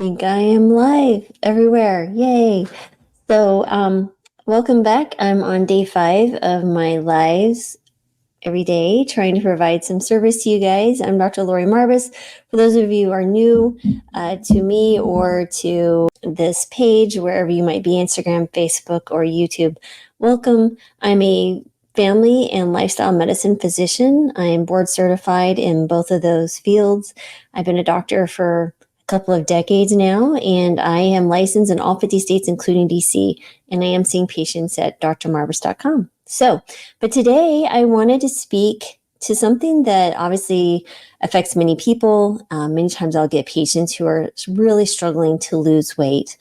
think I am live everywhere. Yay. So, welcome back. I'm on day 5 of my lives every day, trying to provide some service to you guys. I'm Dr. Lori Marbus. For those of you who are new to me or to this page, wherever you might be, Instagram, Facebook, or YouTube, welcome. I'm a family and lifestyle medicine physician. I am board certified in both of those fields. I've been a doctor for couple of decades now, and I am licensed in all 50 states, including DC, and I am seeing patients at drmarbus.com. But today I wanted to speak to something that obviously affects many people. Many times I'll get patients who are really struggling to lose weight.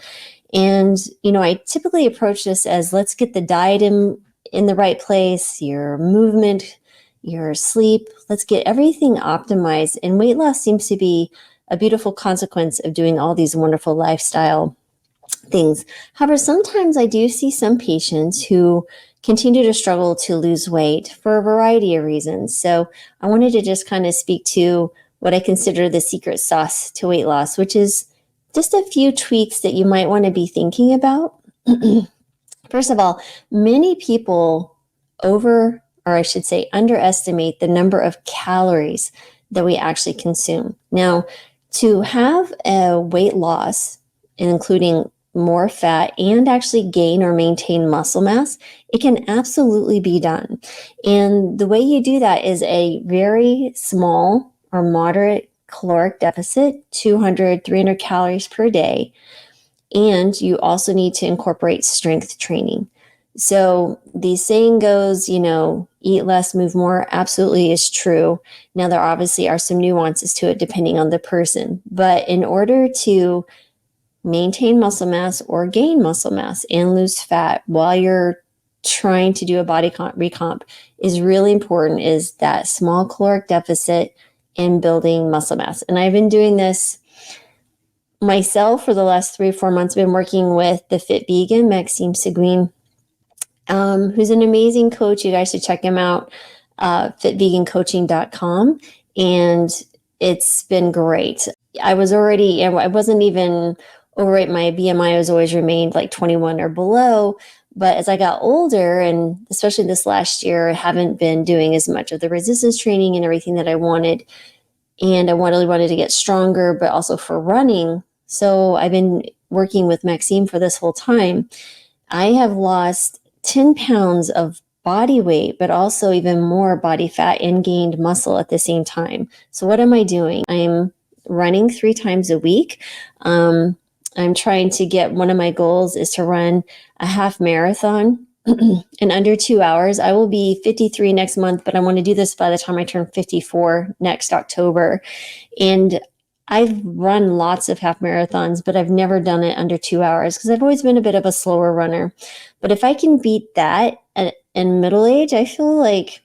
And, I typically approach this as let's get the diet in the right place, your movement, your sleep, let's get everything optimized. And weight loss seems to be a beautiful consequence of doing all these wonderful lifestyle things. However, sometimes I do see some patients who continue to struggle to lose weight for a variety of reasons. So I wanted to just kind of speak to what I consider the secret sauce to weight loss, which is just a few tweaks that you might want to be thinking about. First of all, many people underestimate the number of calories that we actually consume. Now, to have a weight loss, including more fat, and actually gain or maintain muscle mass, it can absolutely be done. And the way you do that is a very small or moderate caloric deficit, 200, 300 calories per day. And you also need to incorporate strength training. So the saying goes, eat less, move more, absolutely is true. Now, there obviously are some nuances to it depending on the person. But in order to maintain muscle mass or gain muscle mass and lose fat while you're trying to do a body recomp is really important, is that small caloric deficit in building muscle mass. And I've been doing this myself for the last 3 or 4 months. I've been working with the Fit Vegan, Maxime Seguin, who's an amazing coach. You guys should check him out, fitvegancoaching.com. And it's been great. I wasn't even overweight. My BMI has always remained like 21 or below. But as I got older, and especially this last year, I haven't been doing as much of the resistance training and everything that I wanted. And I really wanted to get stronger, but also for running. So I've been working with Maxime for this whole time. I have lost 10 pounds of body weight, but also even more body fat and gained muscle at the same time. So what am I doing? I'm running 3 times a week. I'm trying to get, one of my goals is to run a half marathon in under 2 hours. I will be 53 next month, but I want to do this by the time I turn 54 next October. And I've run lots of half marathons, but I've never done it under 2 hours because I've always been a bit of a slower runner. But if I can beat that in middle age, I feel like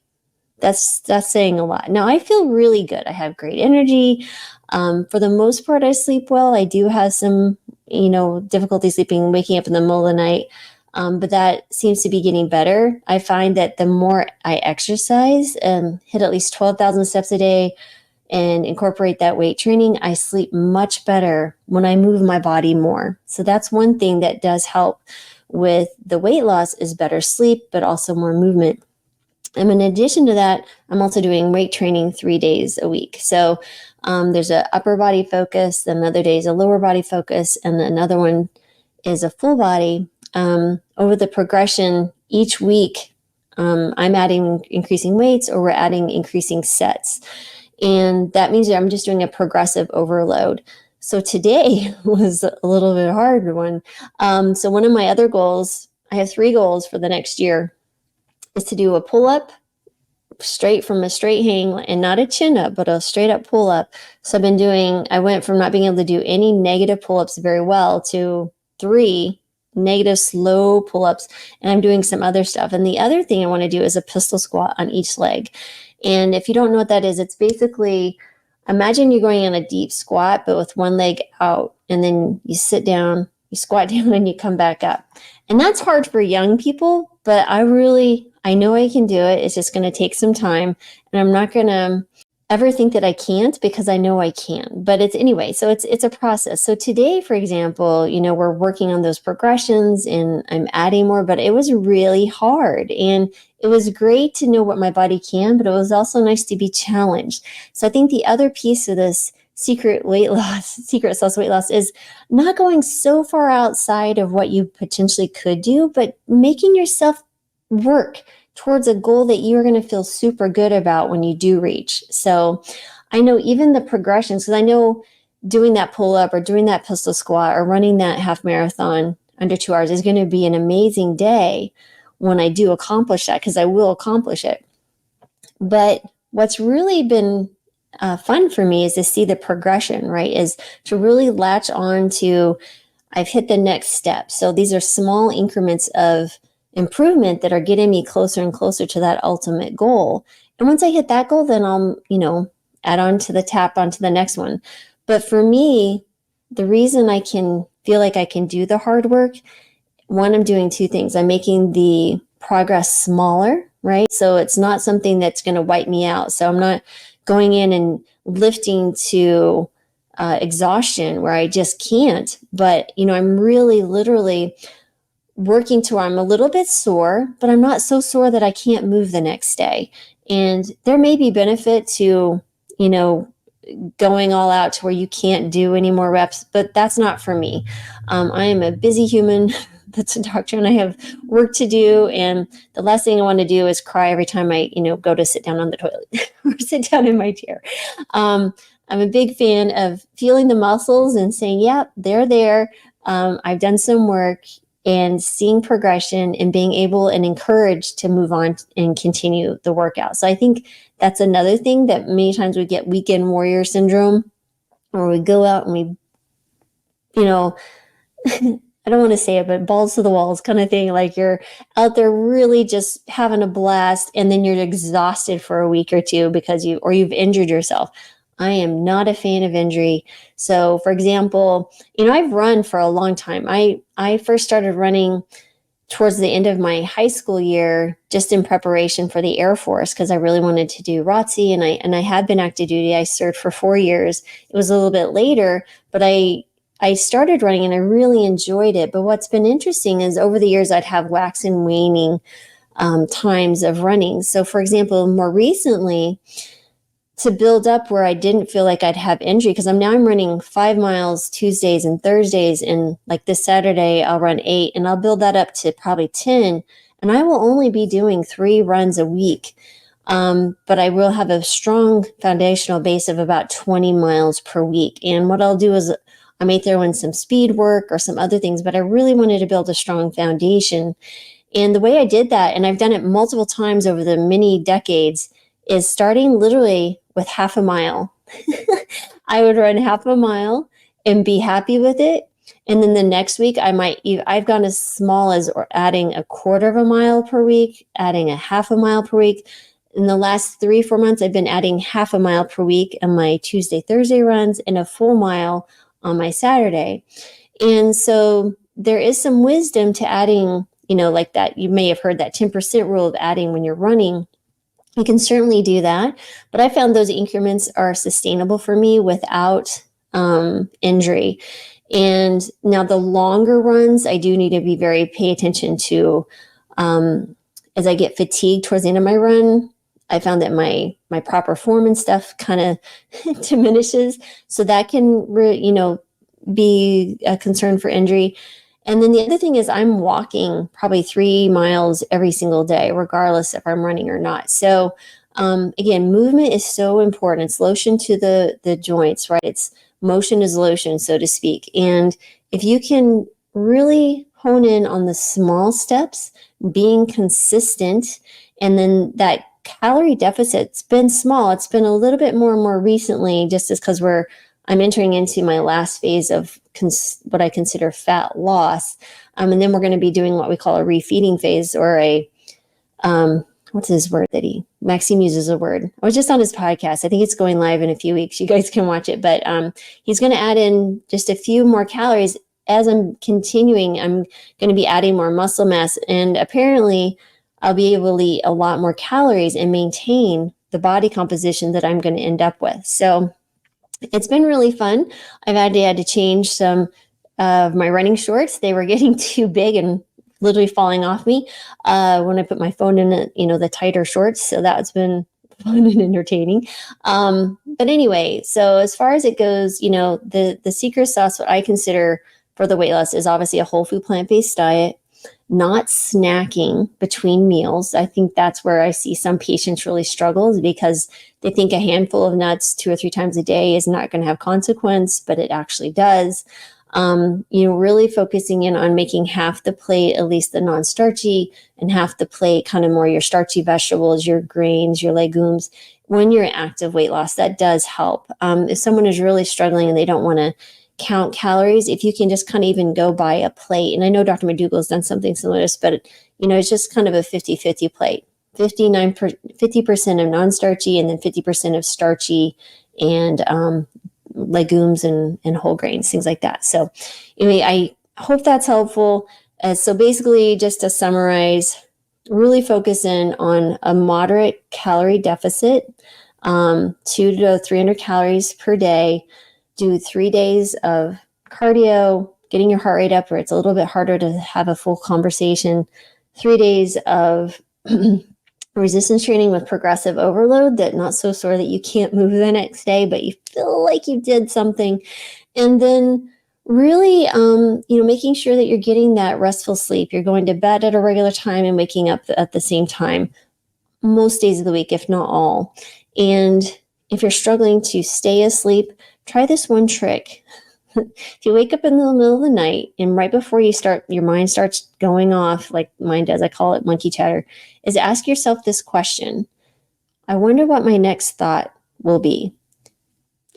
that's saying a lot. Now, I feel really good. I have great energy. For the most part, I sleep well. I do have some, difficulty sleeping, waking up in the middle of the night. But that seems to be getting better. I find that the more I exercise and hit at least 12,000 steps a day and incorporate that weight training, I sleep much better when I move my body more. So that's one thing that does help with the weight loss, is better sleep, but also more movement. And in addition to that, I'm also doing weight training 3 days a week. So there's an upper body focus, another day is a lower body focus, and another one is a full body. Over the progression each week, I'm adding increasing weights, or we're adding increasing sets. And that means that I'm just doing a progressive overload. So today was a little bit hard one. So one of my other goals, I have 3 goals for the next year, is to do a pull-up straight from a straight hang, and not a chin up, but a straight up pull-up. So I went from not being able to do any negative pull-ups very well to 3 negative slow pull-ups, and I'm doing some other stuff. And the other thing I want to do is a pistol squat on each leg. And if you don't know what that is, it's basically, imagine you're going on a deep squat, but with one leg out, and then you sit down, you squat down, and you come back up. And that's hard for young people, but I know I can do it. It's just going to take some time, and I'm not going to ever think that I can't, because I know I can. But it's anyway, so it's a process. So today, for example, we're working on those progressions and I'm adding more, but it was really hard. And it was great to know what my body can, but it was also nice to be challenged. So I think the other piece of this secret sauce weight loss is not going so far outside of what you potentially could do, but making yourself work towards a goal that you're going to feel super good about when you do reach. So I know even the progressions, because I know doing that pull up or doing that pistol squat or running that half marathon under 2 hours is going to be an amazing day when I do accomplish that, because I will accomplish it. But what's really been fun for me is to see the progression, right? Is to really latch on to, I've hit the next step. So these are small increments of improvement that are getting me closer and closer to that ultimate goal. And once I hit that goal, then I'll, add on to tap onto the next one. But for me, the reason I can feel like I can do the hard work, one, I'm doing two things. I'm making the progress smaller, right? So it's not something that's going to wipe me out. So I'm not going in and lifting to exhaustion where I just can't. But, I'm really literally working to where I'm a little bit sore, but I'm not so sore that I can't move the next day. And there may be benefit to, going all out to where you can't do any more reps, but that's not for me. I am a busy human that's a doctor and I have work to do. And the last thing I want to do is cry every time I, go to sit down on the toilet or sit down in my chair. I'm a big fan of feeling the muscles and saying, yep, they're there. I've done some work, and seeing progression and being able and encouraged to move on and continue the workout. So I think that's another thing that many times we get weekend warrior syndrome, or we go out and we, I don't want to say it, but balls to the walls kind of thing. Like you're out there really just having a blast, and then you're exhausted for a week or two because you've injured yourself. I am not a fan of injury. So for example, I've run for a long time. I first started running towards the end of my high school year, just in preparation for the Air Force, because I really wanted to do ROTC, and I had been active duty. I served for 4 years. It was a little bit later, but I started running and I really enjoyed it. But what's been interesting is over the years, I'd have wax and waning times of running. So for example, more recently, to build up where I didn't feel like I'd have injury, because I'm running 5 miles Tuesdays and Thursdays, and like this Saturday I'll run 8, and I'll build that up to probably 10, and I will only be doing 3 runs a week. But I will have a strong foundational base of about 20 miles per week. And what I'll do is I may throw in some speed work or some other things, but I really wanted to build a strong foundation. And the way I did that, and I've done it multiple times over the many decades, is starting literally with half a mile. I would run half a mile and be happy with it. And then the next week I've gone as small as adding a quarter of a mile per week, adding a half a mile per week. In the last 3-4 months, I've been adding half a mile per week on my Tuesday, Thursday runs, and a full mile on my Saturday. And so there is some wisdom to adding, like that. You may have heard that 10% rule of adding when you're running. You can certainly do that, but I found those increments are sustainable for me without injury. And now the longer runs, I do need to pay attention to. As I get fatigued towards the end of my run, I found that my proper form and stuff kind of diminishes. So that can, be a concern for injury. And then the other thing is I'm walking probably 3 miles every single day, regardless if I'm running or not. So again, movement is so important. It's lotion to the joints, right? It's motion is lotion, so to speak. And if you can really hone in on the small steps, being consistent, and then that calorie deficit's been small. It's been a little bit more and more recently, just as because I'm entering into my last phase of what I consider fat loss. And then we're going to be doing what we call a refeeding phase, or what's his word that Maxime uses a word. I was just on his podcast. I think it's going live in a few weeks. You guys can watch it, but he's going to add in just a few more calories as I'm continuing. I'm going to be adding more muscle mass, and apparently I'll be able to eat a lot more calories and maintain the body composition that I'm going to end up with. So it's been really fun. I've had to change some of my running shorts. They were getting too big and literally falling off me when I put my phone in it, the tighter shorts. So that's been fun and entertaining. But anyway, so as far as it goes, the secret sauce, what I consider for the weight loss is obviously a whole food plant-based diet, not snacking between meals. I think that's where I see some patients really struggle, because they think a handful of nuts 2 or 3 times a day is not going to have consequence, but it actually does. Really focusing in on making half the plate, at least the non-starchy, and half the plate kind of more your starchy vegetables, your grains, your legumes. When you're in active weight loss, that does help. If someone is really struggling and they don't want to count calories, if you can just kind of even go by a plate, and I know Dr. McDougall has done something similar to this, but it's just kind of a 50-50 plate. 50% of non-starchy and then 50% of starchy and legumes and whole grains, things like that. So anyway, I hope that's helpful. So basically, just to summarize, really focus in on a moderate calorie deficit, 200 to 300 calories per day. Do 3 days of cardio, getting your heart rate up where it's a little bit harder to have a full conversation. 3 days of resistance training with progressive overload, that not so sore that you can't move the next day, but you feel like you did something. And then really, making sure that you're getting that restful sleep. You're going to bed at a regular time and waking up at the same time, most days of the week, if not all. And if you're struggling to stay asleep, try this one trick. If you wake up in the middle of the night and right before you start, your mind starts going off like mine does, I call it monkey chatter, is ask yourself this question. I wonder what my next thought will be.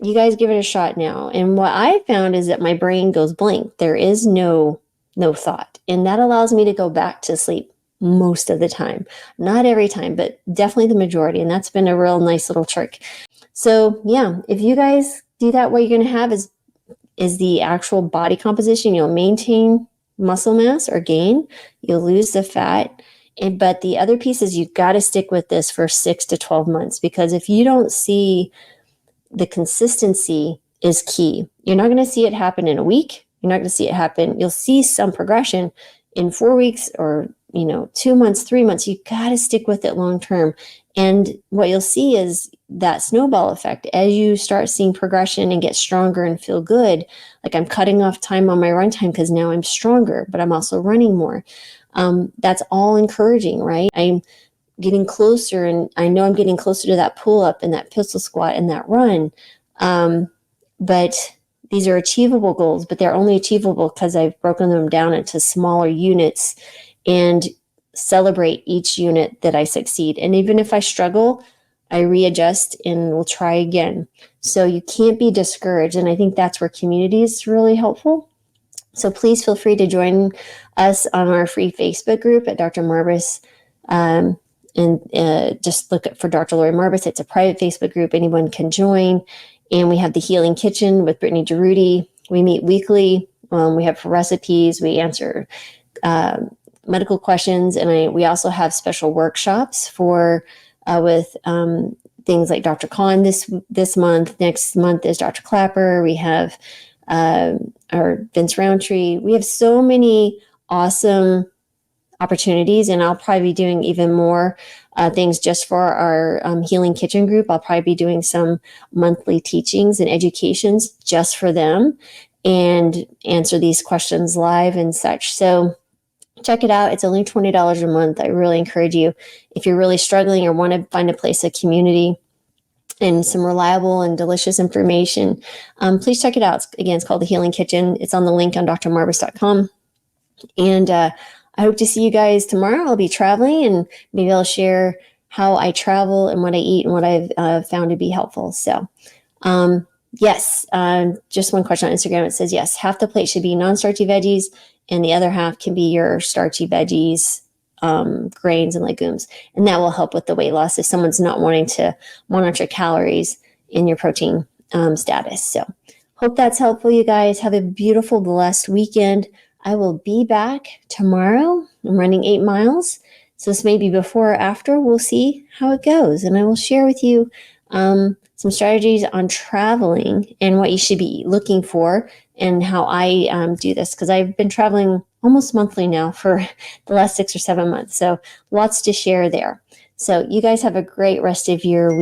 You guys give it a shot now. And what I found is that my brain goes blank. There is no thought. And that allows me to go back to sleep most of the time. Not every time, but definitely the majority. And that's been a real nice little trick. So yeah, if you guys do that, what you're going to have is the actual body composition. You'll maintain muscle mass or gain. You'll lose the fat. But the other piece is you've got to stick with this for 6 to 12 months, because if you don't see the consistency is key. You're not going to see it happen in a week. You're not going to see it happen. You'll see some progression in 4 weeks or 2 months, 3 months. You got to stick with it long term. And what you'll see is that snowball effect as you start seeing progression and get stronger and feel good. Like I'm cutting off time on my run time because now I'm stronger, but I'm also running more. That's all encouraging, right? I'm getting closer, and I know I'm getting closer to that pull up and that pistol squat and that run. But these are achievable goals, but they're only achievable because I've broken them down into smaller units and celebrate each unit that I succeed. And even if I struggle, I readjust and will try again. So you can't be discouraged. And I think that's where community is really helpful. So please feel free to join us on our free Facebook group at Dr. Marbas. And just look for Dr. Lori Marbas. It's a private Facebook group. Anyone can join. And we have the Healing Kitchen with Brittany DeRudy. We meet weekly. We have recipes. We answer medical questions. And we also have special workshops with things like Dr. Khan this month. Next month is Dr. Clapper. We have our Vince Roundtree. We have so many awesome opportunities, and I'll probably be doing even more things just for our Healing Kitchen group. I'll probably be doing some monthly teachings and educations just for them and answer these questions live and such. So check it out. It's only $20 a month. I really encourage you, if you're really struggling or want to find a place of community and some reliable and delicious information, please check it out. It's called the Healing Kitchen. It's on the link on drmarbas.com. And I hope to see you guys tomorrow. I'll be traveling, and maybe I'll share how I travel and what I eat and what I've found to be helpful. So, yes, just one question on Instagram. It says, yes, half the plate should be non-starchy veggies, and the other half can be your starchy veggies, grains, and legumes. And that will help with the weight loss if someone's not wanting to monitor calories in your protein status. So, hope that's helpful, you guys. Have a beautiful, blessed weekend. I will be back tomorrow. I'm running 8 miles. So this may be before or after. We'll see how it goes. And I will share with you some strategies on traveling and what you should be looking for and how I do this, because I've been traveling almost monthly now for the last 6 or 7 months. So lots to share there. So you guys have a great rest of your week.